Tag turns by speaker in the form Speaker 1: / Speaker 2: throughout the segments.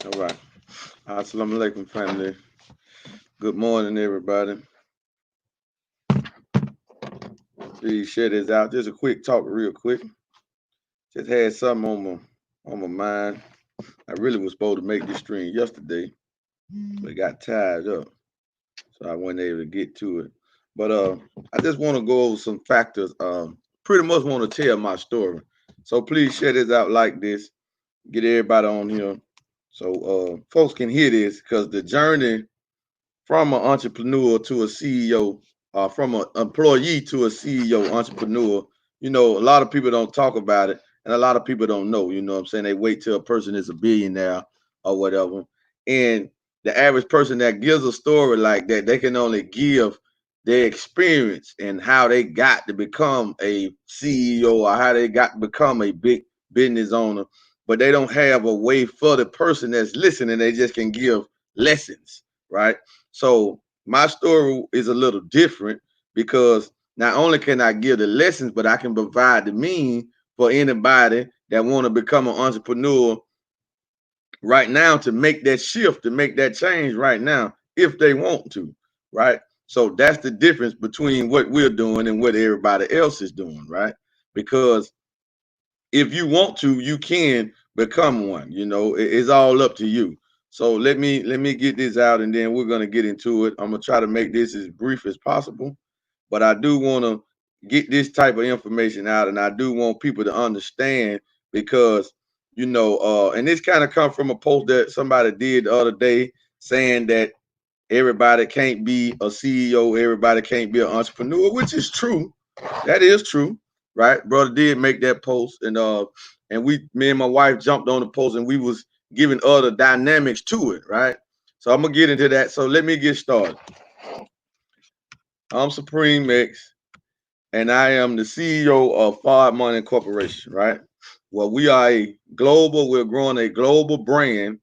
Speaker 1: All right. Assalamu alaikum, family. Good morning, everybody. Please share this out. Just a quick talk, real quick. Just had something on my mind. I really was supposed to make this stream yesterday, but got tied up, so I wasn't able to get to it. But I just want to go over some factors. Pretty much want to tell my story. So please share this out like this. Get everybody on here so folks can hear this because the journey from an entrepreneur to a CEO, from an employee to a CEO, entrepreneur, a lot of people don't talk about it and a lot of people don't know, you know what I'm saying? They wait till a person is a billionaire or whatever. And the average person that gives a story like that, they can only give their experience and how they got to become a CEO or how they got to become a big business owner, but they don't have a way for the person that's listening. They just can give lessons, right? So my story is a little different because not only can I give the lessons, but I can provide the means for anybody that want to become an entrepreneur right now to make that shift, to make that change right now, if they want to, right? So that's the difference between what we're doing and what everybody else is doing, right? Because if you want to, you can become one. It's all up to you. So let me get this out, and then we're gonna get into it. I'm gonna try to make this as brief as possible, but I do want to get this type of information out, and I do want people to understand because and this kind of come from a post that somebody did the other day saying that everybody can't be a CEO, everybody can't be an entrepreneur, which is true. That is true, right? Brother did make that post, and me and my wife jumped on the post, and we was giving other dynamics to it, right? So I'm gonna get into that. So let me get started. I'm Supreme X, and I am the CEO of Fard Money Corporation, right? Well, we are we're growing a global brand,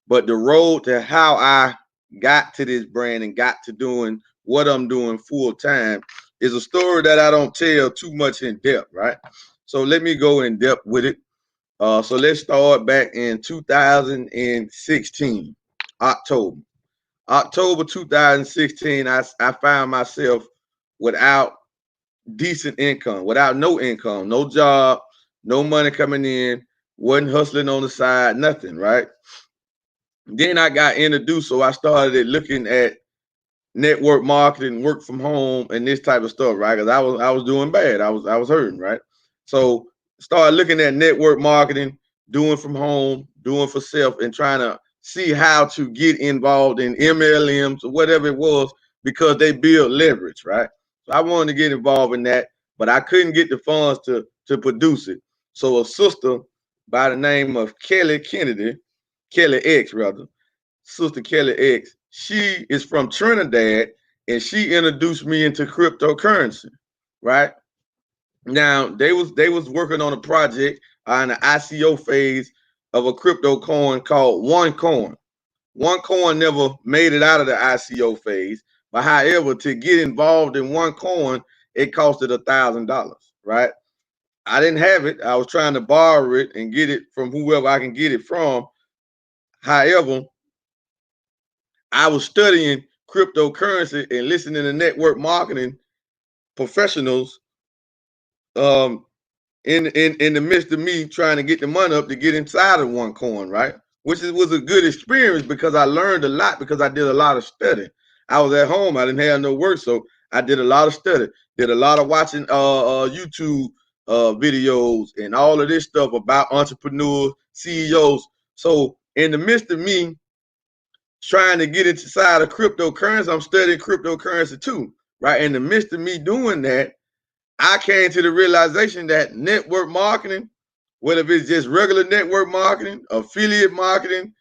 Speaker 1: but the road to how I got to this brand and got to doing what I'm doing full time is a story that I don't tell too much in depth, right? So let me go in depth with it. So let's start back in 2016, October. October 2016, I found myself without decent income, without no income, no job, no money coming in, wasn't hustling on the side, nothing, right? Then I got introduced, so I started looking at network marketing, work from home, and this type of stuff, right? Because I was doing bad. I was hurting, right? So started looking at network marketing, doing from home, doing for self, and trying to see how to get involved in MLMs or whatever it was because they build leverage, right? So I wanted to get involved in that, but I couldn't get the funds to produce it. So a sister by the name of Kelly Kennedy, Kelly X rather, Sister Kelly X, she is from Trinidad and she introduced me into cryptocurrency, right? Now they was working on a project in the ICO phase of a crypto coin called OneCoin. OneCoin never made it out of the ICO phase, but however, to get involved in OneCoin, it costed $1,000, right? I didn't have it. I was trying to borrow it and get it from whoever I can get it from. However, I was studying cryptocurrency and listening to network marketing professionals um, in the midst of me trying to get the money up to get inside of OneCoin, right? Was a good experience because I learned a lot because I did a lot of study. I was at home, I didn't have no work, so I did a lot of study, did a lot of watching YouTube videos and all of this stuff about entrepreneurs, CEOs. So in the midst of me trying to get inside of cryptocurrency, I'm studying cryptocurrency too, right? In the midst of me doing that, I came to the realization that network marketing, whether it's just regular network marketing, affiliate marketing,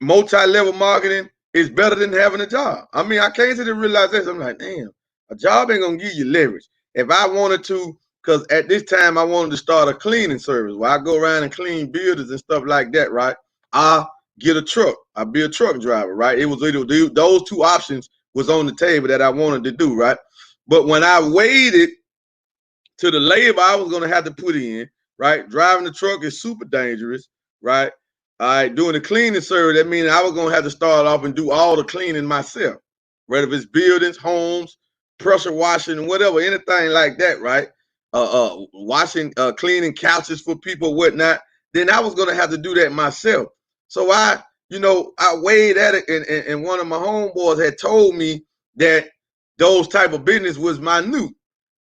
Speaker 1: multi-level marketing, is better than having a job. I mean, I came to the realization, I'm like, damn, a job ain't gonna give you leverage. If I wanted to, because at this time I wanted to start a cleaning service where I go around and clean buildings and stuff like that, right? I get a truck. I be a truck driver, right? It was those two options was on the table that I wanted to do, right? But when I waited to the labor I was gonna have to put in, right? Driving the truck is super dangerous, right? All right, doing the cleaning service, that means I was gonna have to start off and do all the cleaning myself, whether it's buildings, homes, pressure washing, whatever, anything like that, right? Washing, cleaning couches for people, whatnot. Then I was gonna have to do that myself. So I weighed at it, and one of my homeboys had told me that those type of business was minute.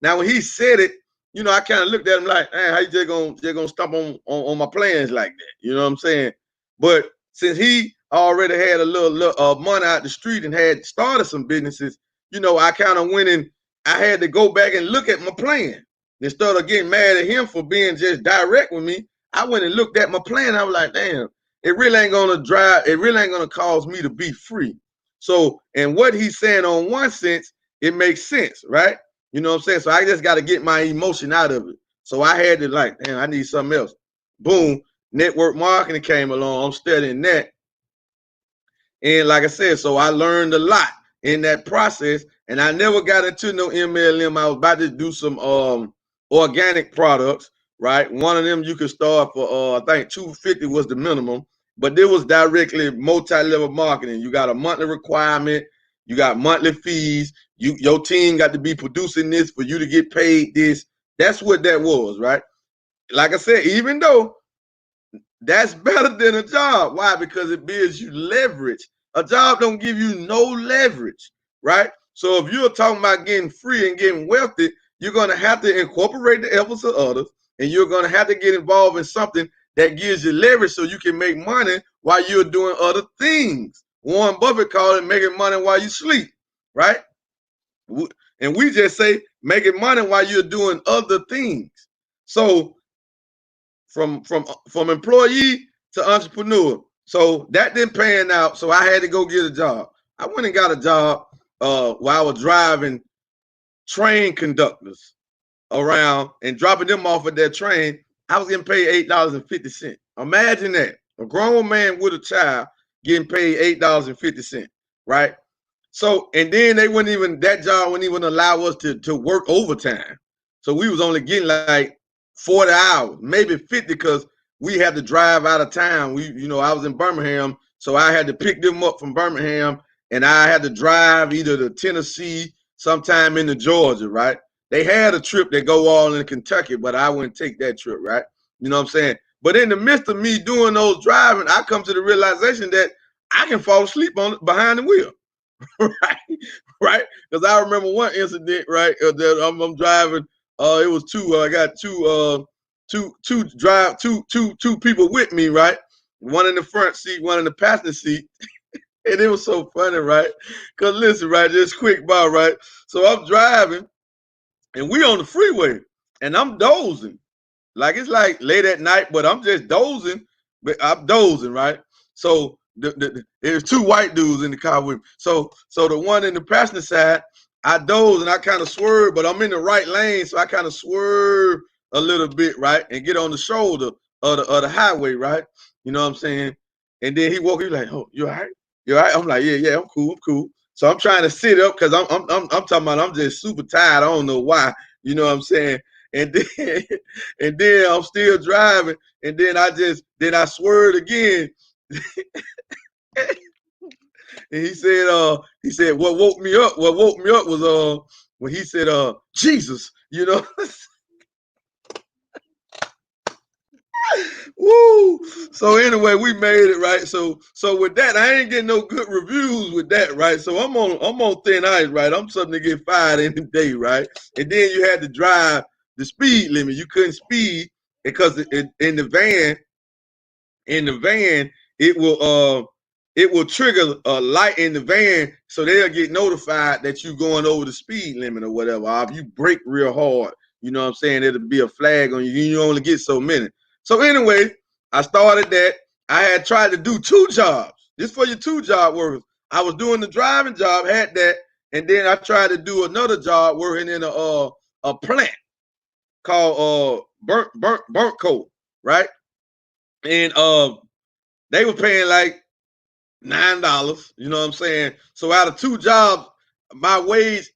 Speaker 1: Now when he said it, I kind of looked at him like, hey, how you just gonna stomp on my plans like that? You know what I'm saying? But since he already had a little money out the street and had started some businesses, I kind of went and I had to go back and look at my plan. Instead of getting mad at him for being just direct with me, I went and looked at my plan. I was like, damn, it really ain't gonna cause me to be free. So, and what he's saying on one sense, it makes sense, right? You know what I'm saying? So I just got to get my emotion out of it. So I had to like, damn, I need something else. Boom, network marketing came along. I'm studying that. And like I said, so I learned a lot in that process. And I never got into no MLM. I was about to do some organic products, right? One of them you could start for I think $250 was the minimum, but there was directly multi-level marketing. You got a monthly requirement, you got monthly fees, your team got to be producing this for you to get paid this. That's what that was, right? Like I said, even though that's better than a job. Why? Because it builds you leverage. A job don't give you no leverage, right? So if you're talking about getting free and getting wealthy, you're going to have to incorporate the efforts of others, and you're going to have to get involved in something that gives you leverage so you can make money while you're doing other things. Warren Buffett called it making money while you sleep, right? And we just say making money while you're doing other things. So from employee to entrepreneur. So that didn't pan out. So I had to go get a job. I went and got a job while I was driving train conductors around and dropping them off at their train. I was getting paid $8.50. Imagine that. A grown man with a child getting paid $8.50, right? So, and then that job wouldn't even allow us to work overtime. So we was only getting like 40 hours, maybe 50, because we had to drive out of town. I was in Birmingham, so I had to pick them up from Birmingham, and I had to drive either to Tennessee, sometime into Georgia, right? They had a trip that go all in Kentucky, but I wouldn't take that trip, right? You know what I'm saying? But in the midst of me doing those driving, I come to the realization that I can fall asleep behind the wheel. right? Because I remember one incident, right? That I'm driving. It was two. I got two people with me, right? One in the front seat, one in the passenger seat. And it was so funny, right? Because listen, right, just quick bar, right? So I'm driving, and we on the freeway, and I'm dozing. Like it's like late at night, but I'm just dozing. But I'm dozing, right? So there's two white dudes in the car with me. So the one in the passenger side, I doze and I kind of swerve, but I'm in the right lane, so I kind of swerve a little bit, right, and get on the shoulder of the highway, right? You know what I'm saying? And then he woke up, he's like, "Oh, you all right? You all right?" I'm like, "Yeah, I'm cool." So I'm trying to sit up because I'm talking about I'm just super tired. I don't know why. You know what I'm saying? And then and then I'm still driving, and then I swerved again. And he said what woke me up was when he said Jesus, you know. Woo! So anyway, we made it, right. So with that, I ain't getting no good reviews with that, right? So I'm on thin ice, right? I'm something to get fired any day, right? And then you had to drive the speed limit. You couldn't speed because in the van, it will trigger a light in the van, so they'll get notified that you going over the speed limit or whatever. Or if you brake real hard, you know what I'm saying, it'll be a flag on you. You only get so many. So anyway, I started that. I had tried to do two jobs. This for your two job workers. I was doing the driving job, had that, and then I tried to do another job working in a plant called burnt coal, right? And they were paying like $9, you know what I'm saying? So out of two jobs, my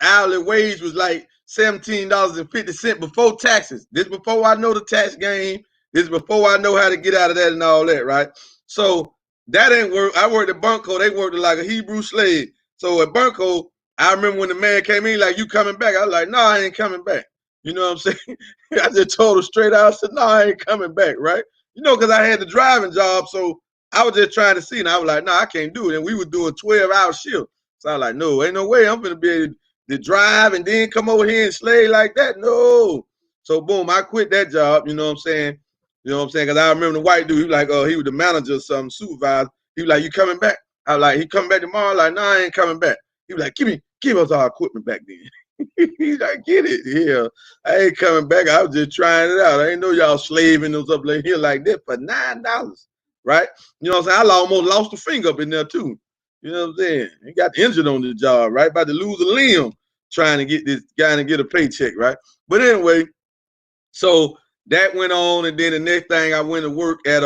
Speaker 1: hourly wage was like $17.50 before taxes. This before I know the tax game. This before I know how to get out of that and all that, right? So that ain't work. I worked at Bunko. They worked like a Hebrew slave. So at Bunko, I remember when the man came in, like, you coming back? I was like, no, I ain't coming back. You know what I'm saying? I just told him straight out, I said, no, I ain't coming back, right? You know, because I had the driving job, so I was just trying to see, and I was like, no, I can't do it. And we were doing 12-hour shifts. So I was like, no, ain't no way I'm going to be able to drive and then come over here and slay like that. No. So boom, I quit that job, you know what I'm saying? You know what I'm saying? Because I remember the white dude, he was like, he was the manager or something, supervisor. He was like, you coming back? I was like, he coming back tomorrow? I was like, no, I ain't coming back. He was like, give us our equipment back then. He's like, get it here. I ain't coming back. I was just trying it out. I ain't know y'all slaving those up here like that for $9, right? You know what I'm saying? I almost lost a finger up in there too. You know what I'm saying? He got injured on the job, right? About to lose a limb trying to get this guy to get a paycheck, right? But anyway, so that went on, and then the next thing I went to work at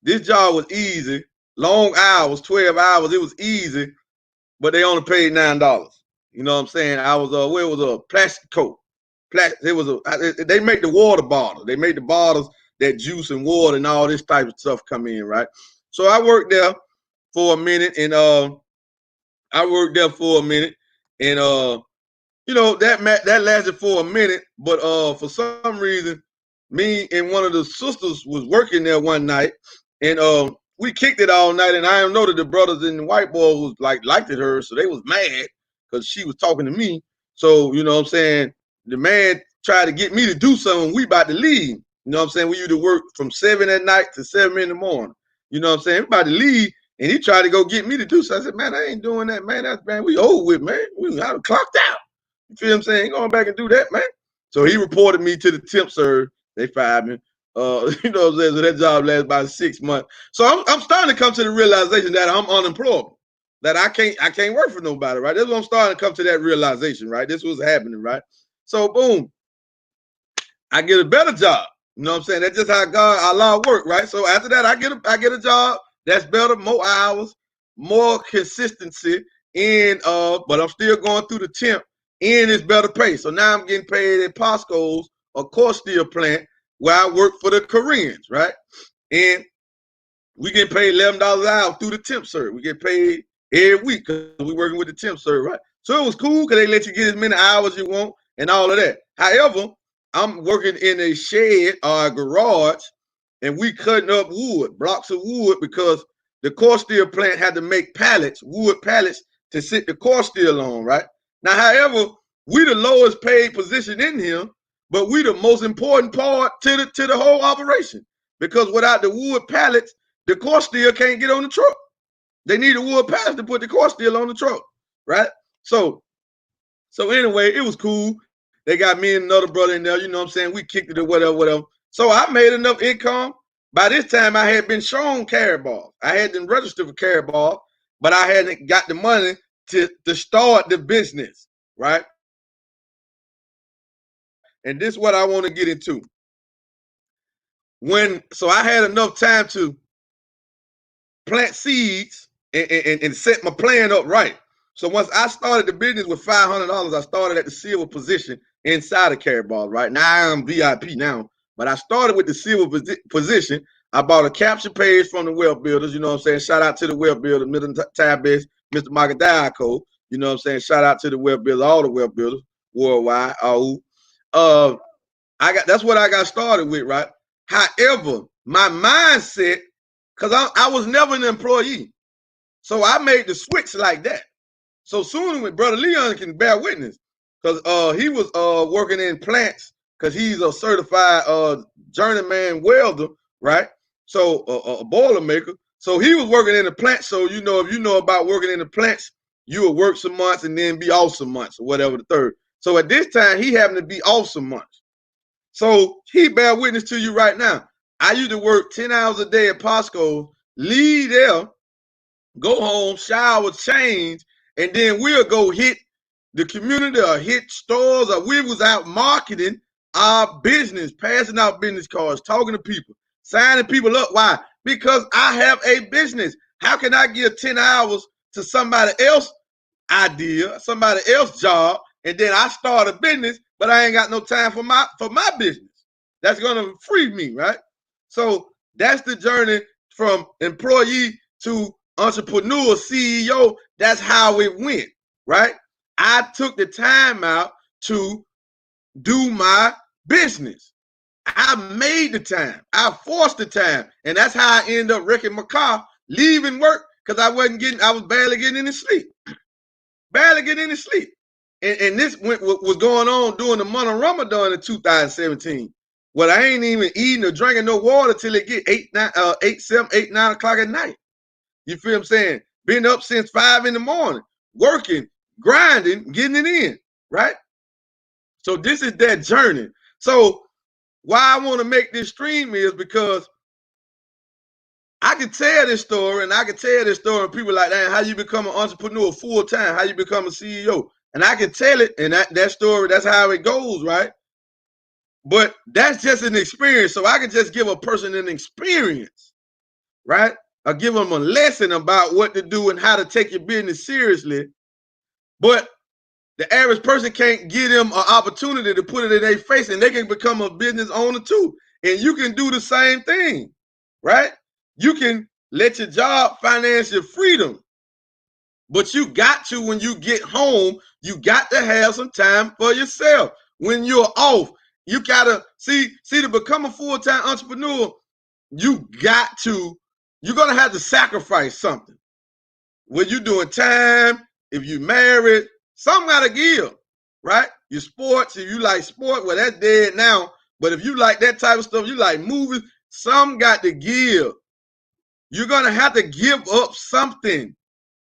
Speaker 1: this job was easy, long hours, 12 hours. It was easy, but they only paid $9. You know what I'm saying? I was where was a plastic coat. They make the water bottle. They make the bottles that juice and water and all this type of stuff come in, right? So I worked there for a minute, and you know, that lasted for a minute, but for some reason, me and one of the sisters was working there one night, and we kicked it all night, and I don't know that the brothers and the white boy was liked her, so they was mad because she was talking to me. So, you know what I'm saying, the man tried to get me to do something. We about to leave. You know what I'm saying? We used to work from 7 at night to 7 in the morning. You know what I'm saying? We about to leave, and he tried to go get me to do something. I said, man, I ain't doing that, man. We old with, man. We got clocked out. You feel what I'm saying? Going back and do that, man. So he reported me to the temp serve. They fired me. You know what I'm saying? So that job lasted about 6 months. So I'm starting to come to the realization that I'm unemployable, that I can't work for nobody, right? That's what I'm starting to come to, that realization, right? This was happening, right? So boom, I get a better job. You know what I'm saying? That's just how Allah work, right? So after that, I get a job that's better, more hours, more consistency, and but I'm still going through the temp, and it's better pay. So now I'm getting paid at Posco's, a core steel plant, where I work for the Koreans, right? And we get paid $11 an hour through the temp serve. We get paid every week because we're working with the temp serve, right? So it was cool because they let you get as many hours you want and all of that. However, I'm working in a shed or a garage, and we cutting up wood, blocks of wood, because the core steel plant had to make pallets, wood pallets, to sit the core steel on, right? Now, however, we the lowest paid position in here, but we the most important part to the whole operation, because without the wood pallets, the core steel can't get on the truck. They need a wood pallets to put the core steel on the truck, right? So anyway, it was cool. They got me and another brother in there, you know what I'm saying? We kicked it or whatever. So I made enough income. By this time, I had been shown Karatbars. I hadn't registered for Karatbars, but I hadn't got the money to start the business, right? And this is what I want to get into. So I had enough time to plant seeds and set my plan up right. So once I started the business with $500, I started at the silver position inside of Karatbars, right? Now I'm VIP now, but I started with the silver position. I bought a capture page from the Wealth Builders, you know what I'm saying? Shout out to the Wealth Builders, Mr. Tabis, Mr. Magadiako, you know what I'm saying? Shout out to the Wealth Builders, all the Wealth Builders worldwide. That's what I got started with, right? However, my mindset, because I was never an employee, so I made the switch like that. So soon with Brother Leon can bear witness, because he was working in plants, because he's a certified journeyman welder, right? So a boiler maker. So he was working in the plant. So you know, if you know about working in the plants, you will work some months and then be off some months or whatever the third. So at this time, he happened to be off some months. So he bear witness to you right now. I used to work 10 hours a day at Posco, leave there, go home, shower, change, and then we'll go hit the community or hit stores, or we was out marketing our business, passing out business cards, talking to people, signing people up. Why? Because I have a business. How can I give 10 hours to somebody else's idea, somebody else's job, and then I start a business, but I ain't got no time for my business? That's gonna free me, right? So that's the journey from employee to entrepreneur, CEO. That's how it went, right? I took the time out to do my business. I made the time. I forced the time. And that's how I ended up wrecking my car, leaving work, because I was barely getting any sleep. Barely getting any sleep. And this was going on during the month of Ramadan in 2017. Well, I ain't even eating or drinking no water till it get 8, 9 o'clock at night. You feel what I'm saying? Been up since 5 in the morning, working, grinding, getting it in, right? So this is that journey. So why I want to make this stream is because I can tell this story, and I can tell this story, and people like that, how you become an entrepreneur full time, how you become a CEO. And I can tell it, and that story, that's how it goes, right? But that's just an experience. So I can just give a person an experience, right? Or give them a lesson about what to do and how to take your business seriously. But the average person can't give them an opportunity to put it in their face, and they can become a business owner too. And you can do the same thing, right? You can let your job finance your freedom. But you got to, when you get home, you got to have some time for yourself. When you're off, you gotta see to become a full-time entrepreneur, you're gonna have to sacrifice something. When you're doing time, if you married, something gotta give, right? Your sports, if you like sport, well, that's dead now. But if you like that type of stuff, you like movies, some got to give. You're gonna have to give up something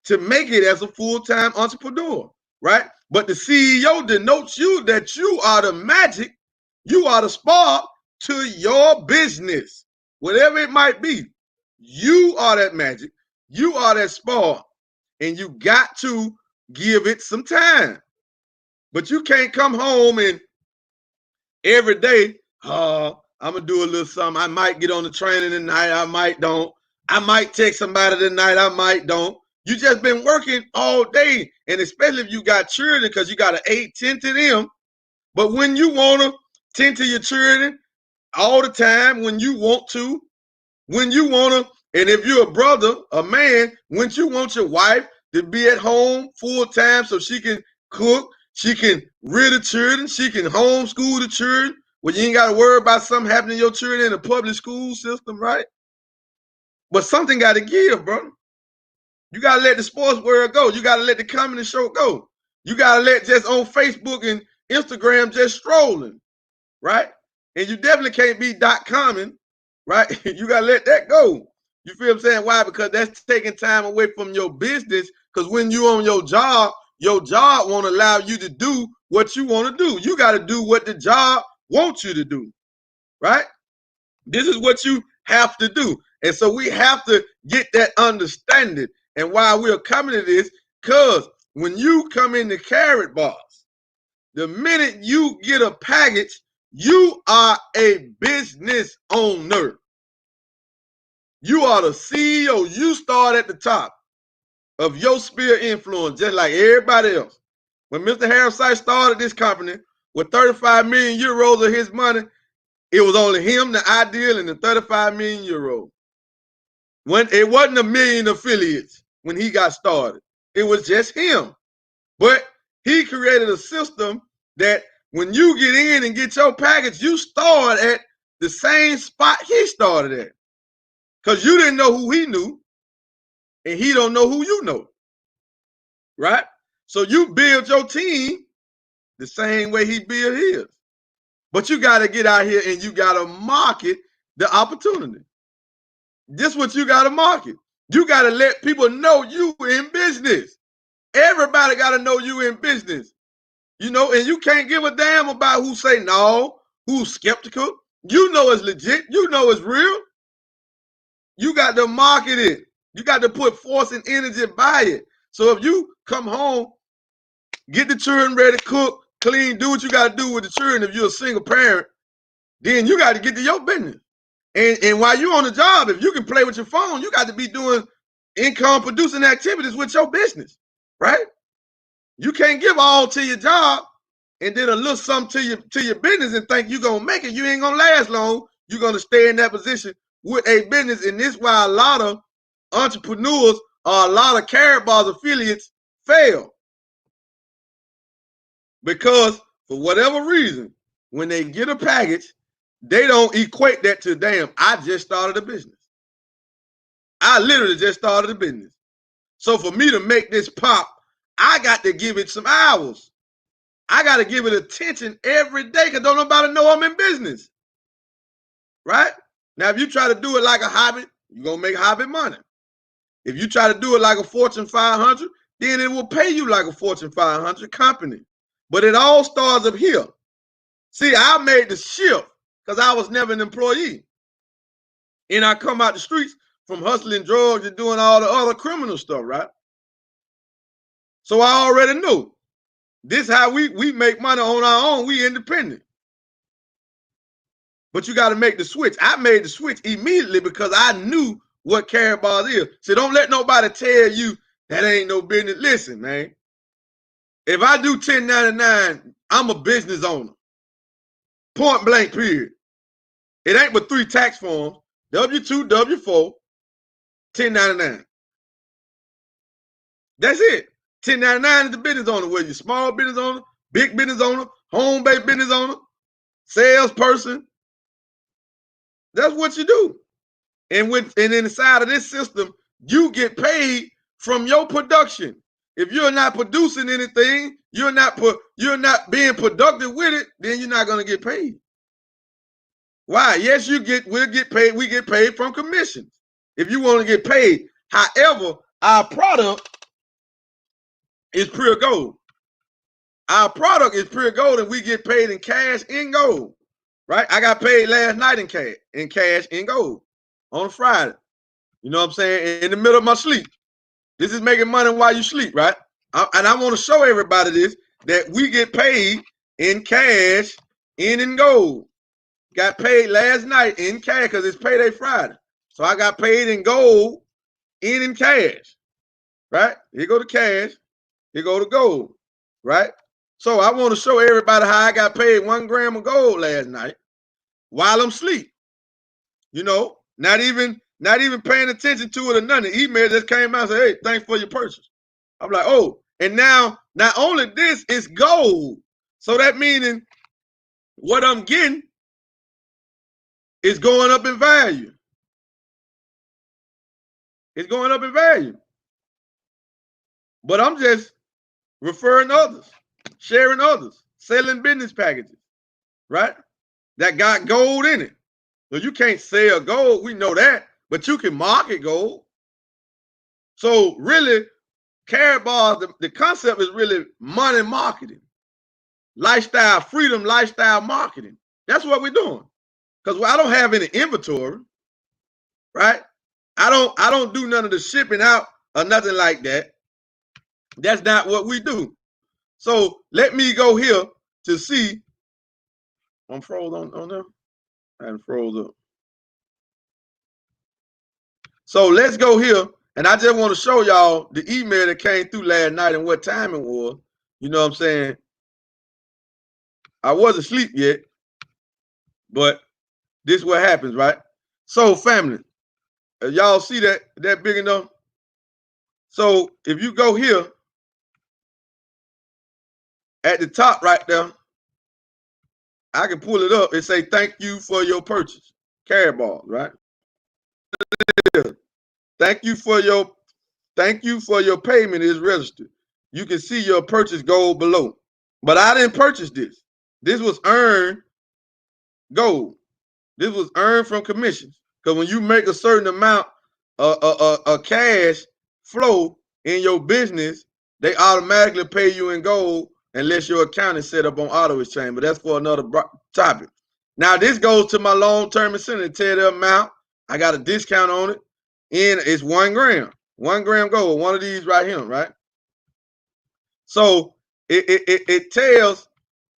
Speaker 1: to make it as a full-time entrepreneur, right? But the CEO denotes you that you are the magic, you are the spark to your business, whatever it might be. You are that magic, you are that spark, and you got to give it some time. But you can't come home and every day, I'm gonna do a little something. I might get on the train tonight, I might don't. I might text somebody tonight, I might don't. You just been working all day, and especially if you got children, because you got to tend to them. But when you want to tend to your children all the time, when you want to, and if you're a brother, a man, when you want your wife to be at home full time so she can cook, she can rear the children, she can homeschool the children, well, you ain't got to worry about something happening to your children in the public school system, right? But something got to give, bro. You got to let the sports world go. You got to let the comedy show go. You got to let just on Facebook and Instagram just strolling, right? And you definitely can't be .common, right? You got to let that go. You feel what I'm saying? Why? Because that's taking time away from your business. Because when you on your job won't allow you to do what you want to do. You got to do what the job wants you to do, right? This is what you have to do. And so we have to get that understanding. And why we're coming to this, because when you come in the Carrot Bars, the minute you get a package, you are a business owner. You are the CEO. You start at the top of your sphere of influence, just like everybody else. When Mr. Harris Sykes started this company with 35 million euros of his money, it was only him, the ideal, and the 35 million euros. When it wasn't a million affiliates when he got started, it was just him. But he created a system that when you get in and get your package, you start at the same spot he started at, because you didn't know who he knew, and he don't know who you know, right? So you build your team the same way he built his. But you got to get out here and you got to market the opportunity. This is what you got to market. You got to let people know you in business. Everybody got to know you in business. You know, and you can't give a damn about who say no, who's skeptical. You know it's legit. You know it's real. You got to market it. You got to put force and energy by it. So if you come home, get the children ready, cook, clean, do what you got to do with the children. If you're a single parent, then you got to get to your business. And while you're on the job, if you can play with your phone, you got to be doing income producing activities with your business, right? You can't give all to your job and then a little something to your business and think you're gonna make it. You ain't gonna last long. You're gonna stay in that position with a business, and this is why a lot of entrepreneurs or a lot of Karatbars affiliates fail. Because for whatever reason, when they get a package, they don't equate that to, damn, I just started a business. I literally just started a business. So for me to make this pop, I got to give it some hours. I got to give it attention every day because don't nobody know I'm in business. Right? Now, if you try to do it like a hobby, you're going to make hobby money. If you try to do it like a Fortune 500, then it will pay you like a Fortune 500 company. But it all starts up here. See, I made the shift because I was never an employee. And I come out the streets from hustling drugs and doing all the other criminal stuff, right? So I already knew this is how we make money on our own. We independent. But you got to make the switch. I made the switch immediately because I knew what Karatbars is. So don't let nobody tell you that ain't no business. Listen, man. If I do 1099, I'm a business owner. Point blank, period. It ain't but 3 tax forms: W-2, W-4, 1099. That's it. 1099 is the business owner, whether you're small business owner, big business owner, home-based business owner, salesperson. That's what you do. And inside of this system, you get paid from your production. If you're not producing anything, you're not being productive with it, then you're not going to get paid. Why? Yes, we'll get paid. We get paid from commissions if you want to get paid. However, our product is pure gold. Our product is pure gold, and we get paid in cash in gold. Right? I got paid last night in cash in gold on a Friday. You know what I'm saying? In the middle of my sleep. This is making money while you sleep, right? And I want to show everybody this, that we get paid in cash in gold. Got paid last night in cash because it's payday Friday. So I got paid in gold in cash, right? Here go the cash. Here go the gold, right? So I want to show everybody how I got paid 1 gram of gold last night while I'm asleep. You know, not even paying attention to it or nothing. The email just came out and said, hey, thanks for your purchase. I'm like, oh, and now not only this, it's gold. So that meaning what I'm getting is going up in value. It's going up in value. But I'm just referring others, sharing others, selling business packages, right? That got gold in it. So you can't sell gold, we know that, but you can market gold. So really, Karatbars, the concept is really money marketing, lifestyle freedom, lifestyle marketing. That's what we're doing. Because I don't have any inventory, right? I don't do none of the shipping out or nothing like that. That's not what we do. So let me go here to see. I'm froze on there. I haven't froze up. So let's go here. And I just want to show y'all the email that came through last night and what time it was. You know what I'm saying? I wasn't asleep yet, but this is what happens, right? So family, y'all see that big enough? So if you go here at the top right there, I can pull it up and say, thank you for your purchase. Karatbars, right? Thank you for your payment is registered. You can see your purchase gold below. But I didn't purchase this. This was earned gold. This was earned from commissions. Because when you make a certain amount of cash flow in your business, they automatically pay you in gold unless your account is set up on auto exchange. But that's for another topic. Now, this goes to my long-term incentive. Tell the amount. I got a discount on it. And it's 1 gram. 1 gram gold. One of these right here, right? So it tells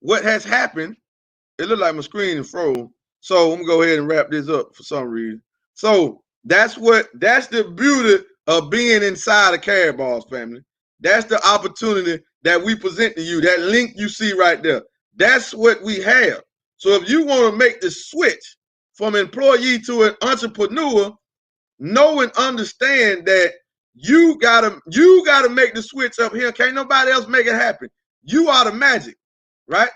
Speaker 1: what has happened. It looked like my screen is froze. So I'm gonna go ahead and wrap this up for some reason. So that's the beauty of being inside of Karatbars, family. That's the opportunity that we present to you. That link you see right there. That's what we have. So if you want to make the switch from employee to an entrepreneur, know and understand that you gotta make the switch up here. Can't nobody else make it happen. You are the magic, right?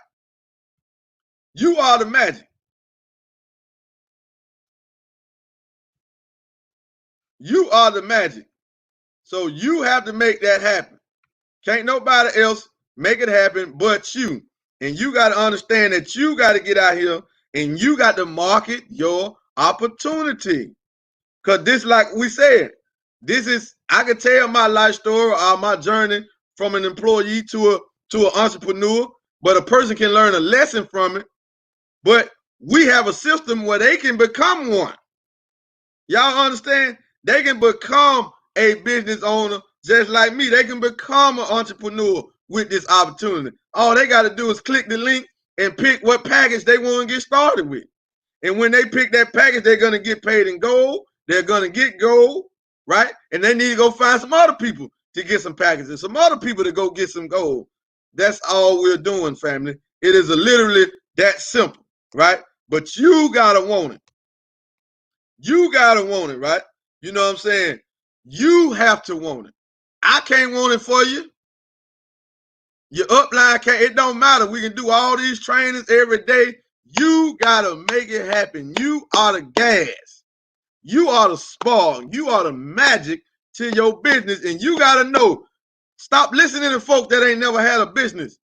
Speaker 1: You are the magic. You are the magic. So you have to make that happen. Can't nobody else make it happen but you. And you got to understand that you got to get out here and you got to market your opportunity. Because this, like we said, this is, I can tell my life story or my journey from an employee to an entrepreneur, but a person can learn a lesson from it. But we have a system where they can become one. Y'all understand? They can become a business owner just like me. They can become an entrepreneur with this opportunity. All they got to do is click the link and pick what package they want to get started with. And when they pick that package, they're going to get paid in gold. They're going to get gold, right? And they need to go find some other people to get some packages, some other people to go get some gold. That's all we're doing, family. It is literally that simple, right? But you got to want it. You got to want it, right? You know what I'm saying? You have to want it. I can't want it for you. Your upline can't. It don't matter. We can do all these trainings every day. You got to make it happen. You are the gas. You are the spark. You are the magic to your business. And you got to know, stop listening to folks that ain't never had a business.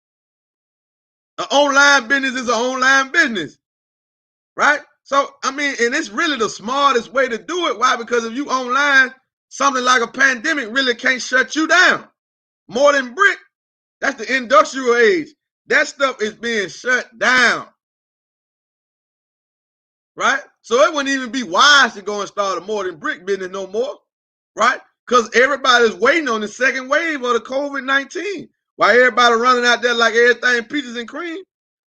Speaker 1: An online business is an online business, right? So, I mean, and it's really the smartest way to do it. Why? Because if you online, something like a pandemic really can't shut you down. More than brick, that's the industrial age. That stuff is being shut down, right? So it wouldn't even be wise to go and start a more than brick business no more, right? Because everybody's waiting on the second wave of the COVID-19. While everybody running out there like everything peaches and cream,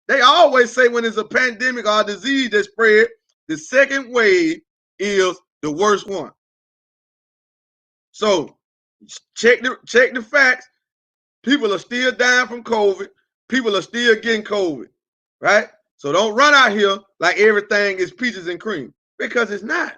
Speaker 1: they always say when it's a pandemic or a disease that spread, the second wave is the worst one. So check the facts. People are still dying from COVID. People are still getting COVID, right? So don't run out here like everything is peaches and cream, because it's not.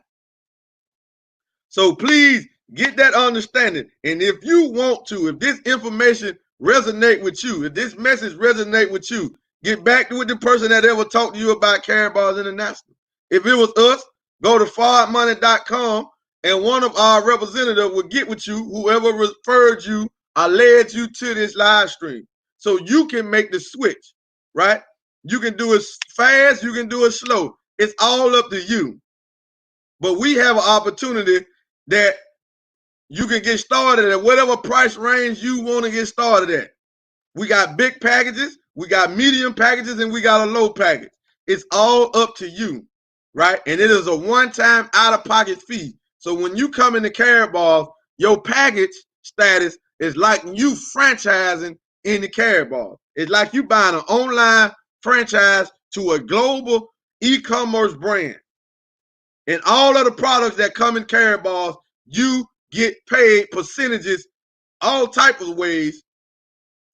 Speaker 1: So please get that understanding. And if you want to, if this information resonate with you, if this message resonate with you, get back with the person that ever talked to you about Karatbars International. If it was us, go to forwardmoney.com and one of our representatives will get with you, whoever referred you or led you to this live stream. So you can make the switch, right? You can do it fast, you can do it slow. It's all up to you. But we have an opportunity that you can get started at whatever price range you want to get started at. We got big packages, we got medium packages, and we got a low package. It's all up to you, right? And it is a one-time out-of-pocket fee. So when you come into Karatbars, your package status is like you franchising in the Karatbars. It's like you buying an online franchise to a global e-commerce brand. And all of the products that come in Karatbars, you get paid percentages, all types of ways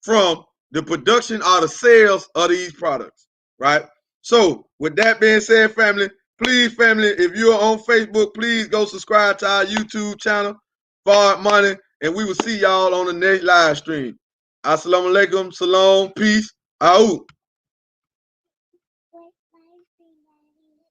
Speaker 1: from the production or the sales of these products, right? So with that being said, family, please, family, if you're on Facebook, please go subscribe to our YouTube channel, Forward Money, and we will see y'all on the next live stream. Assalamu alaikum, salam, peace, out.